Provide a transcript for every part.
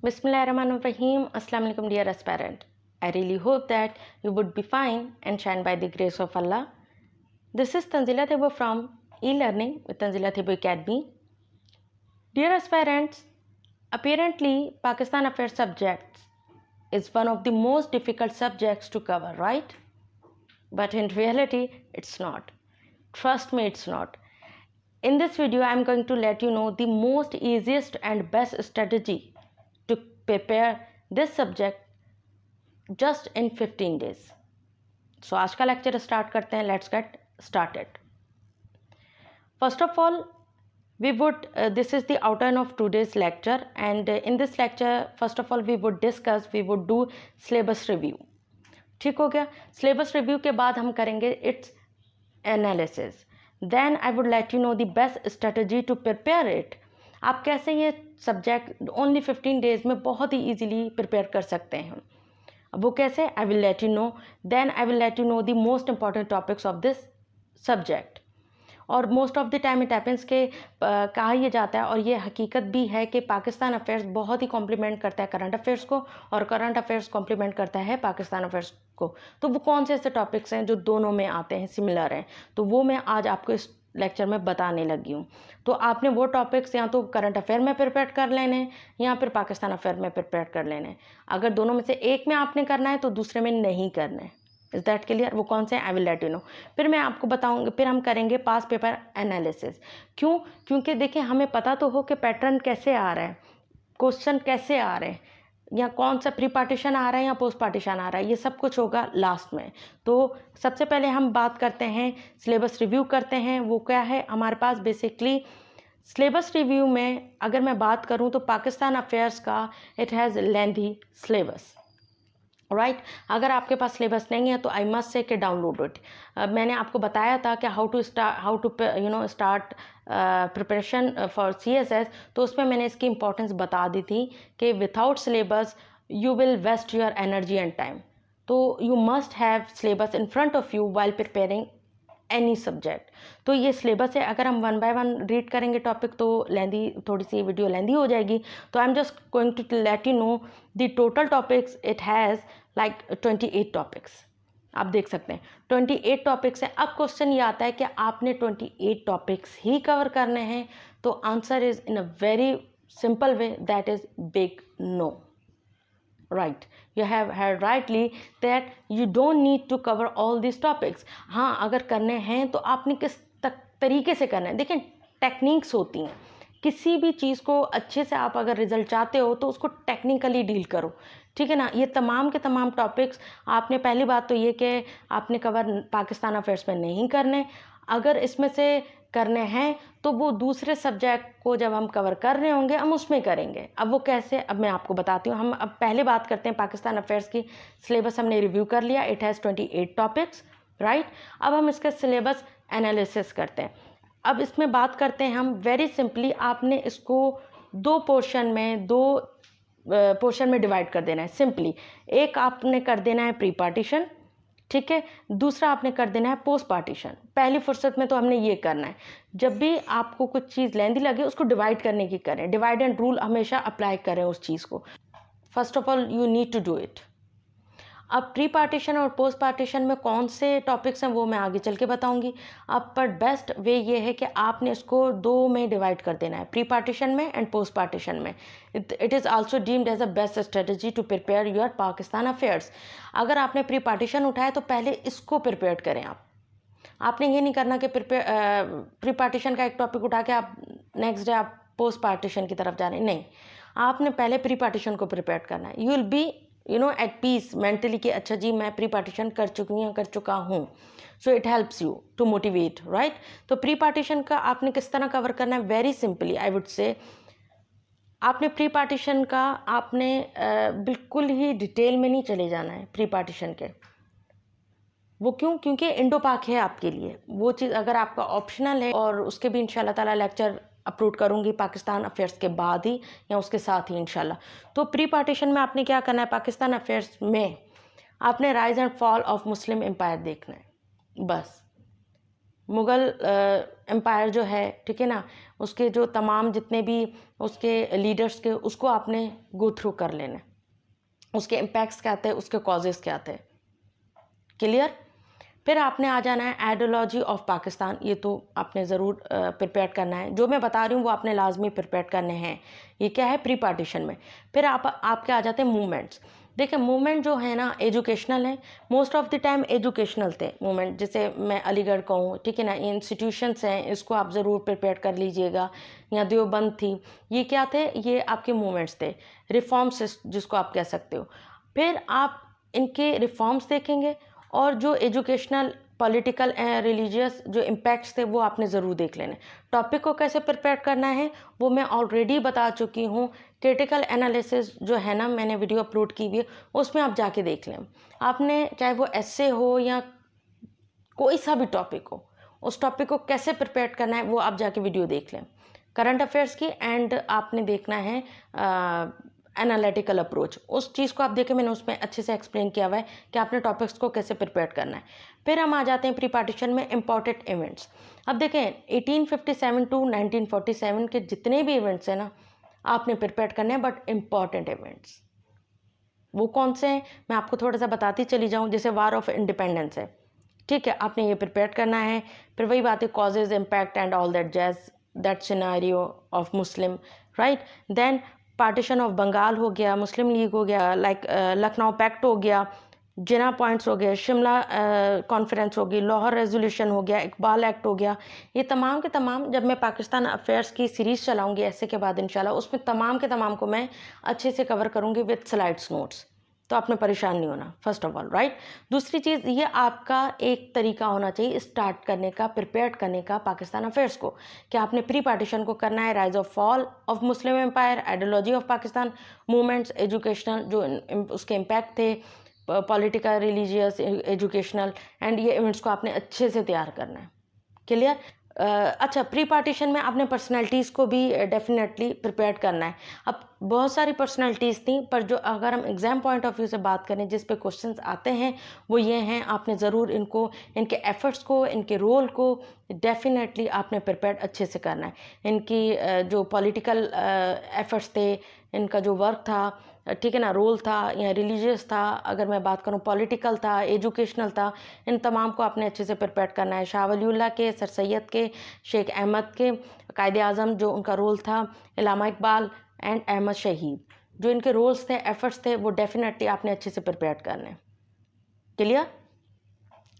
Bismillahirrahmanirrahim. Assalamu alaikum, dear aspirant. I really hope that you would be fine and shine by the grace of Allah. This is Tanzila Thebo from e-learning with Tanzila Thebo Academy. Dear aspirants, apparently Pakistan Affairs subjects is one of the most difficult subjects to cover, right? But in reality, it's not. Trust me, it's not. In this video, I'm going to let you know the most easiest and best strategy to prepare this subject just in 15 days. So आज का lecture start करते हैं. Let's get started. First of all, this is the outline of today's lecture, and in this lecture, first of all, we would do syllabus review. ठीक हो गया. Syllabus review के बाद हम करेंगे its analysis. Then I would let you know the best strategy to prepare it. आप कैसे ये सब्जेक्ट ओनली 15 डेज में बहुत ही ईजिली प्रिपेयर कर सकते हैं. अब वो कैसे, I will let you know. Then I will let you know the most important topics of this subject. और most of the time it happens के कहा यह जाता है, और ये हकीकत भी है, कि पाकिस्तान अफेयर्स बहुत ही कॉम्प्लीमेंट करता है करंट अफेयर्स को, और करंट अफेयर्स कॉम्प्लीमेंट करता है पाकिस्तान अफेयर्स को. तो वो कौन से ऐसे टॉपिक्स हैं जो दोनों में आते हैं, सिमिलर हैं, तो वो मैं आज आपको इस लेक्चर में बताने लगी हूँ. तो आपने वो टॉपिक्स या तो करंट अफेयर में प्रिपेयर कर लेने हैं या फिर पाकिस्तान अफेयर में प्रिपेयर कर लेने हैं. अगर दोनों में से एक में आपने करना है तो दूसरे में नहीं करना है. Is that clear? वो कौन से, आई विल लेट यू नो. फिर मैं आपको बताऊंगी, फिर हम करेंगे पास पेपर एनालिसिस. क्यों? क्योंकि देखिए, हमें पता तो हो कि पैटर्न कैसे आ रहा है, क्वेश्चन कैसे आ रहे हैं, या कौन सा प्री पार्टीशन आ रहा है या पोस्ट पार्टीशन आ रहा है, ये सब कुछ होगा लास्ट में. तो सबसे पहले हम बात करते हैं, सिलेबस रिव्यू करते हैं. वो क्या है हमारे पास? बेसिकली सिलेबस रिव्यू में अगर मैं बात करूं तो पाकिस्तान अफेयर्स का it has lengthy syllabus, right. अगर आपके पास सिलेबस नहीं है तो आई मस्ट से कि डाउनलोड इट. मैंने आपको बताया था कि how to start preparation for CSS, तो उसमें मैंने इसकी इंपॉर्टेंस बता दी थी कि without syllabus you will waste your energy and time. तो you must have syllabus in front of you while preparing any subject. तो ये सिलेबस है. अगर हम वन बाय वन रीड करेंगे टॉपिक तो लेंदी, थोड़ी सी वीडियो लेंदी हो जाएगी. तो I am just going to let you know the total topics. It has like 28 topics. आप देख सकते हैं 28 टॉपिक्स हैं. अब क्वेश्चन ये आता है कि आपने 28 टॉपिक्स ही कवर करने हैं. तो answer is in a very simple way, that is big no. Right, you have heard rightly that you don't need to cover all these topics. हाँ, अगर करने हैं तो आपने किस तरीके से करना है. देखिए, टेक्निक्स होती हैं. किसी भी चीज़ को अच्छे से आप अगर रिजल्ट चाहते हो तो उसको टेक्निकली डील करो, ठीक है ना. ये तमाम के तमाम टॉपिक्स आपने, पहली बात तो ये कि आपने कवर पाकिस्तान अफेयर्स में नहीं करने. अगर इसमें से करने हैं तो वो दूसरे सब्जेक्ट को जब हम कवर कर रहे होंगे हम उसमें करेंगे. अब वो कैसे, अब मैं आपको बताती हूँ. हम अब पहले बात करते हैं पाकिस्तान अफेयर्स की. सिलेबस हमने रिव्यू कर लिया. It has 28 topics, right. अब हम इसका सिलेबस एनालिसिस करते हैं. अब इसमें बात करते हैं हम वेरी सिंपली. आपने इसको दो पोर्शन में डिवाइड कर देना है सिंपली. एक आपने कर देना है प्री पार्टीशन, ठीक है. दूसरा आपने कर देना है पोस्ट पार्टीशन. पहली फुर्सत में तो हमने ये करना है, जब भी आपको कुछ चीज़ लेंदी लगे उसको डिवाइड करने की करें. डिवाइड एंड रूल हमेशा अप्लाई करें उस चीज़ को. First of all you need to do it. अब प्री पार्टीशन और पोस्ट पार्टीशन में कौन से टॉपिक्स हैं वो मैं आगे चल के बताऊंगी. अब पर बेस्ट वे ये है कि आपने इसको दो में डिवाइड कर देना है, प्री पार्टीशन में एंड पोस्ट पार्टीशन में. It is also deemed as a best strategy to prepare your Pakistan affairs. अगर आपने प्री पार्टीशन उठाया तो पहले इसको प्रिपेयर करें. आपने ये नहीं करना कि प्री पार्टीशन का एक टॉपिक उठा के आप नेक्स्ट डे आप पोस्ट पार्टीशन की तरफ जा रहे हैं. नहीं, आपने पहले प्री पार्टीशन को प्रिपेयर करना है. You will be at peace mentally कि अच्छा जी मैं प्री पार्टीशन कर चुका हूँ. So it helps you to motivate, right. तो प्री पार्टीशन का आपने किस तरह कवर करना है? Very simply I would say, आपने प्री पार्टीशन का आपने बिल्कुल ही डिटेल में नहीं चले जाना है प्री पार्टीशन के. वो क्यों? क्योंकि इंडो पाक है आपके लिए वो चीज़. अगर आपका ऑप्शनल है, और उसके भी इंशाल्लाह ताला लेक्चर अपलोड करूंगी पाकिस्तान अफेयर्स के बाद ही या उसके साथ ही इंशाल्लाह. तो प्री पार्टीशन में आपने क्या करना है? पाकिस्तान अफेयर्स में आपने rise and fall of Muslim empire देखना है बस. मुग़ल एम्पायर जो है, ठीक है ना, उसके जो तमाम जितने भी उसके लीडर्स के, उसको आपने गो थ्रू कर लेना, उसके इम्पैक्ट्स क्या थे, उसके कॉजेज़ क्या थे। क्लियर? फिर आपने आ जाना है आइडियोलॉजी ऑफ पाकिस्तान। ये तो आपने ज़रूर प्रिपेयर करना है, जो मैं बता रही हूँ वो आपने लाजमी प्रिपेयर करने हैं। ये क्या है, प्री पार्टीशन में। फिर आपके आ जाते हैं मूवमेंट्स। देखिए मूवमेंट जो है ना एजुकेशनल है, most of the time educational थे मूवमेंट। जैसे मैं अलीगढ़ का हूँ, ठीक है ना, ये इंस्टीट्यूशंस हैं, इसको आप ज़रूर प्रिपेयर कर लीजिएगा। या देवबंद थी, ये क्या थे, ये आपके मूवमेंट्स थे, रिफॉर्म्स जिसको आप कह सकते हो। फिर आप इनके रिफॉर्म्स देखेंगे और जो एजुकेशनल, पॉलिटिकल एंड रिलीजियस जो इम्पैक्ट्स थे वो आपने ज़रूर देख लेने। टॉपिक को कैसे प्रिपेयर करना है वो मैं ऑलरेडी बता चुकी हूँ। क्रिटिकल एनालिसिस जो है ना, मैंने वीडियो अपलोड की हुई है, उसमें आप जाके देख लें। आपने चाहे वो एस्से हो या कोई सा भी टॉपिक हो, उस टॉपिक को कैसे प्रिपेयर करना है वो आप जाके वीडियो देख लें करंट अफेयर्स की। एंड आपने देखना है एनालिटिकल अप्रोच, उस चीज़ को आप देखें, मैंने उसमें अच्छे से एक्सप्लेन किया हुआ है कि आपने टॉपिक्स को कैसे प्रिपेयर करना है। फिर हम आ जाते हैं प्री पार्टीशन में इम्पॉर्टेंट इवेंट्स। अब देखें 1857 टू 1947 के जितने भी इवेंट्स हैं ना, आपने प्रिपेयर करने हैं, बट इम्पॉर्टेंट इवेंट्स वो कौन से हैं मैं आपको थोड़ा सा बताती चली जाऊँ। जैसे वार ऑफ इंडिपेंडेंस है, ठीक है, आपने ये प्रिपेयर करना है। फिर वही बात है, causes, impact and all that jazz, that scenario of Muslim, right. Then partition of Bengal हो गया, मुस्लिम लीग हो गया, लाइक लखनऊ पैक्ट हो गया, जिना पॉइंट्स हो गए, शिमला कॉन्फ्रेंस हो गई, लाहौर रेजोल्यूशन हो गया, इकबाल एक्ट हो गया। ये तमाम के तमाम, जब मैं पाकिस्तान अफेयर्स की सीरीज़ चलाऊंगी ऐसे के बाद इंशाल्लाह, उसमें तमाम के तमाम को मैं अच्छे से कवर करूंगी विद स्लाइड्स नोट्स, तो आपने परेशान नहीं होना, फर्स्ट ऑफ ऑल, राइट। दूसरी चीज़, ये आपका एक तरीका होना चाहिए स्टार्ट करने का, प्रिपेयर करने का पाकिस्तान अफेयर्स को, कि आपने प्री पार्टीशन को करना है, rise of fall of Muslim empire, ideology of Pakistan, movements, educational जो उसके इम्पैक्ट थे, पॉलिटिकल, रिलीजियस, एजुकेशनल, एंड ये इवेंट्स को आपने अच्छे से तैयार करना है। क्लियर? अच्छा, प्री पार्टीशन में आपने पर्सनैलिटीज़ को भी डेफिनेटली प्रिपेयर करना है। अब बहुत सारी पर्सनैलिटीज़ थी, पर जो अगर हम एग्ज़ाम पॉइंट ऑफ व्यू से बात करें जिस पे क्वेश्चंस आते हैं वो ये हैं, आपने ज़रूर इनको, इनके एफ़र्ट्स को, इनके रोल को डेफिनेटली आपने प्रिपेयर अच्छे से करना है। इनकी जो पॉलिटिकल एफ़र्ट्स थे, इनका जो वर्क था, ठीक है ना, रोल था, या रिलीजियस था, अगर मैं बात करूं पॉलिटिकल था, एजुकेशनल था, इन तमाम को आपने अच्छे से प्रिपेयर करना है। शाह वलीउल्लाह के, सर सैयद के, शेख अहमद के, कायदे आज़म जो उनका रोल था, इलामा इकबाल एंड अहमद शहीद, जो इनके रोल्स थे, एफर्ट्स थे, वो डेफिनेटली आपने अच्छे से प्रिपेयर करने हैं। क्लियर?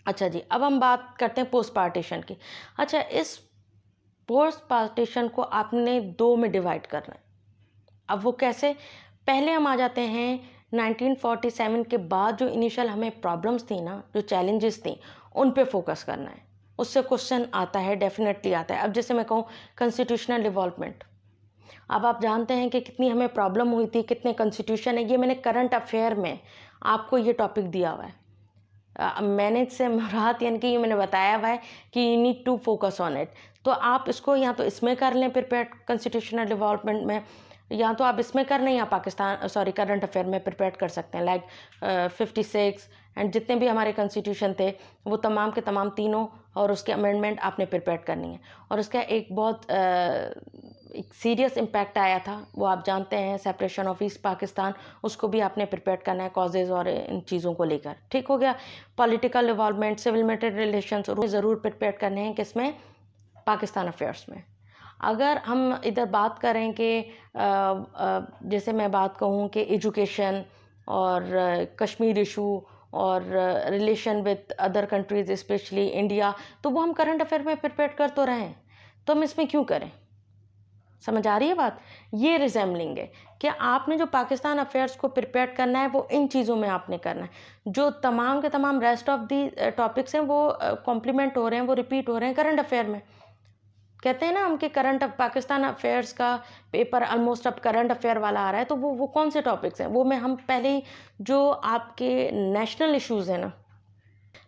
अच्छा जी, अब हम बात करते हैं पोस्ट पार्टीशन की। अच्छा, इस पोस्ट पार्टीशन को आपने दो में डिवाइड करना है। अब वो कैसे, पहले हम आ जाते हैं 1947 के बाद जो इनिशियल हमें प्रॉब्लम्स थी ना, जो चैलेंजेस थी, उन पे फोकस करना है। उससे क्वेश्चन आता है, डेफिनेटली आता है। अब जैसे मैं कहूँ कॉन्स्टिट्यूशनल डेवलपमेंट, अब आप जानते हैं कि कितनी हमें प्रॉब्लम हुई थी, कितने कॉन्स्टिट्यूशन है, ये मैंने करंट अफेयर में आपको ये टॉपिक दिया हुआ है। मैंने इससे मुराद यानी कि ये मैंने बताया हुआ है कि you need to focus on it. तो आप इसको या तो इसमें कर लें प्रिपेयर कॉन्स्टिट्यूशनल डेवलपमेंट में, या तो आप इसमें कर लें, या पाकिस्तान करंट अफेयर में प्रिपेयर कर सकते हैं। लाइक 56 एंड जितने भी हमारे कॉन्स्टिट्यूशन थे वो तमाम के तमाम तीनों और उसके अमेंडमेंट आपने प्रिपेयर करनी है। और उसका एक बहुत एक सीरियस इम्पैक्ट आया था, वो आप जानते हैं, सेपरेशन ऑफ ईस्ट पाकिस्तान, उसको भी आपने प्रिपेयर करना है, कॉजेज़ और इन चीज़ों को लेकर। ठीक हो गया। Political development, civil military relations ज़रूर प्रिपेयर करने हैं, किसमें, पाकिस्तान अफेयर्स में। अगर हम इधर बात करें कि जैसे मैं बात कहूँ कि एजुकेशन और कश्मीर इशू और relation with other countries specially India, तो वो हम करंट अफेयर में प्रिपेयर कर तो रहे हैं, तो हम इसमें क्यों करें। समझ आ रही है बात? ये रिजेंबलिंग है कि आपने जो पाकिस्तान अफेयर्स को प्रिपेयर करना है वो इन चीज़ों में आपने करना है। जो तमाम के तमाम रेस्ट ऑफ दी टॉपिक्स हैं वो कॉम्प्लीमेंट हो रहे हैं, वो रिपीट हो रहे हैं करंट अफेयर में। कहते हैं ना हम कि करंट पाकिस्तान अफेयर्स का पेपर ऑलमोस्ट अब करंट अफेयर वाला आ रहा है, तो वो कौन से टॉपिक्स हैं, वो मैं हम पहले ही जो आपके नेशनल इश्यूज़ हैं ना,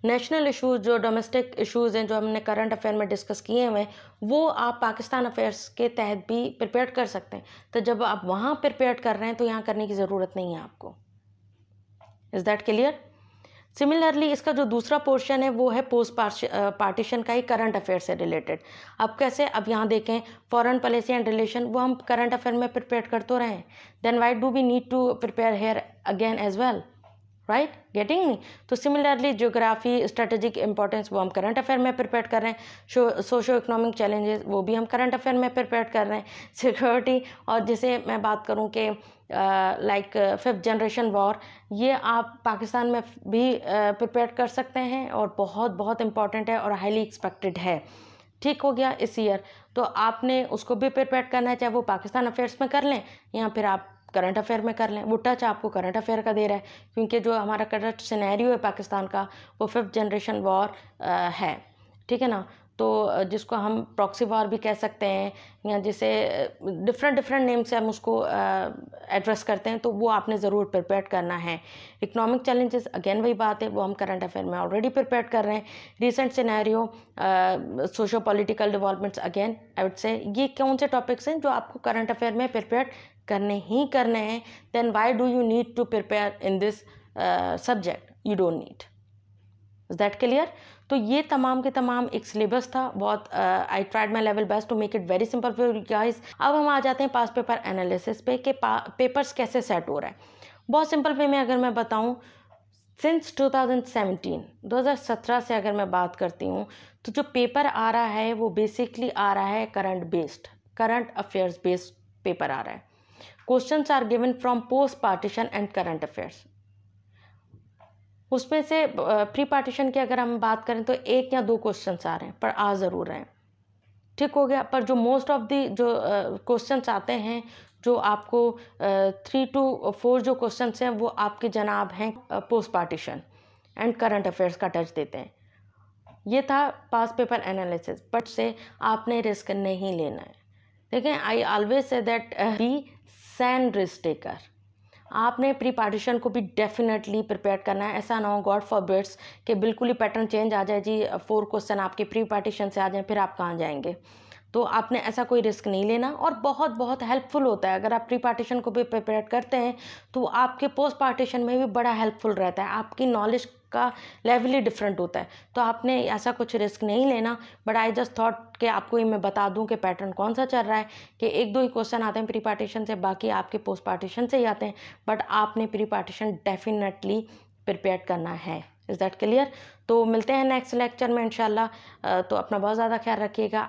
नेशनल इश्यूज़ जो डोमेस्टिक इश्यूज़ हैं जो हमने करंट अफेयर में डिस्कस किए हुए हैं, वो आप पाकिस्तान अफेयर्स के तहत भी प्रिपेयर कर सकते हैं। तो जब आप वहाँ प्रिपेयर कर रहे हैं तो यहाँ करने की ज़रूरत नहीं है आपको। Is that clear? सिमिलरली इसका जो दूसरा पोर्शन है वो है पोस्ट पार्टीशन का ही करंट अफेयर से रिलेटेड। अब कैसे, अब यहाँ देखें फॉरेन पॉलिसी एंड रिलेशन, वो हम करंट अफेयर में प्रिपेयर कर तो रहे हैं, then why do we need to prepare here again as well, right, getting me. तो सिमिलरली ज्योग्राफी, स्ट्रेटेजिक इंपॉर्टेंस वो हम करंट अफेयर में प्रिपेयर कर रहे हैं, सोशो इकोनॉमिक चैलेंजेस वो भी हम करंट अफेयर में प्रिपेयर कर रहे हैं, सिक्योरिटी, और जैसे मैं बात करूं कि लाइक 5th जनरेशन वॉर, ये आप पाकिस्तान में भी प्रिपेयर कर सकते हैं और बहुत बहुत इंपॉर्टेंट है और हाईली एक्सपेक्टेड है। ठीक हो गया इस ईयर, तो आपने उसको भी प्रिपेयर करना है, चाहे वो पाकिस्तान अफेयर्स में कर लें या फिर आप करंट अफेयर में कर लें। वो टच आपको करंट अफेयर का दे रहा है, क्योंकि जो हमारा करंट सिनेरियो है पाकिस्तान का वो 5th जनरेशन वॉर है, ठीक है ना। तो जिसको हम प्रॉक्सी वॉर भी कह सकते हैं, या जिसे डिफरेंट नेम से हम उसको एड्रेस करते हैं, तो वो आपने ज़रूर प्रिपेयर करना है। इकोनॉमिक चैलेंजेस अगेन वही बात है, वो हम करंट अफेयर में ऑलरेडी प्रिपेयर कर रहे हैं। Recent scenario, socio political developments, again I would say ये कौन से टॉपिक्स हैं जो आपको करंट अफेयर में प्रिपेयर करने ही करने हैं। Then why do you need to prepare in this subject, you don't need. Is that clear? तो ये तमाम के तमाम एक सिलेबस था, बहुत I tried my level best to make it very simple for you guys. अब हम आ जाते हैं पास पेपर एनालिसिस पे कि पेपर्स कैसे सेट हो रहा है। बहुत सिंपल वे में अगर मैं बताऊं, सिंस 2017 से अगर मैं बात करती हूँ, तो जो पेपर आ रहा है वो बेसिकली आ रहा है करंट अफेयर्स बेस्ड पेपर आ रहा है। Questions are given from post partition and current affairs. उसमें से प्री पार्टीशन की अगर हम बात करें तो 1 या 2 क्वेश्चंस आ रहे हैं, पर आ ज़रूर रहे हैं। ठीक हो गया। पर जो मोस्ट ऑफ दी जो क्वेश्चंस आते हैं, जो आपको 3 to 4 जो क्वेश्चंस हैं वो आपके जनाब हैं post partition and current affairs का टच देते हैं। ये था पास पेपर एनालिसिस, बट से आपने रिस्क नहीं लेना है। देखें, I always say that be sane risk taker. आपने प्री पार्टीशन को भी डेफिनेटली प्रिपेयर करना है। ऐसा ना हो गॉड फॉरबिड्स कि बिल्कुल ही पैटर्न चेंज आ जाए जी, 4 क्वेश्चन आपके प्री पार्टीशन से आ जाएं, फिर आप कहाँ जाएंगे। तो आपने ऐसा कोई रिस्क नहीं लेना, और बहुत बहुत हेल्पफुल होता है अगर आप प्री पार्टीशन को भी प्रिपेयर करते हैं, तो आपके पोस्ट पार्टीशन में भी बड़ा हेल्पफुल रहता है। आपकी नॉलेज का लेवल ही डिफरेंट होता है, तो आपने ऐसा कुछ रिस्क नहीं लेना। बट आई जस्ट थॉट कि आपको ये मैं बता दूं कि पैटर्न कौन सा चल रहा है, कि 1-2 ही क्वेश्चन आते हैं प्री पार्टीशन से, बाकी आपके पोस्ट पार्टीशन से ही आते हैं। बट आपने प्री पार्टीशन डेफिनेटली प्रिपेयर करना है। Is that clear? तो मिलते हैं नेक्स्ट लेक्चर में इंशाल्लाह। तो अपना बहुत ज़्यादा ख्याल रखिएगा।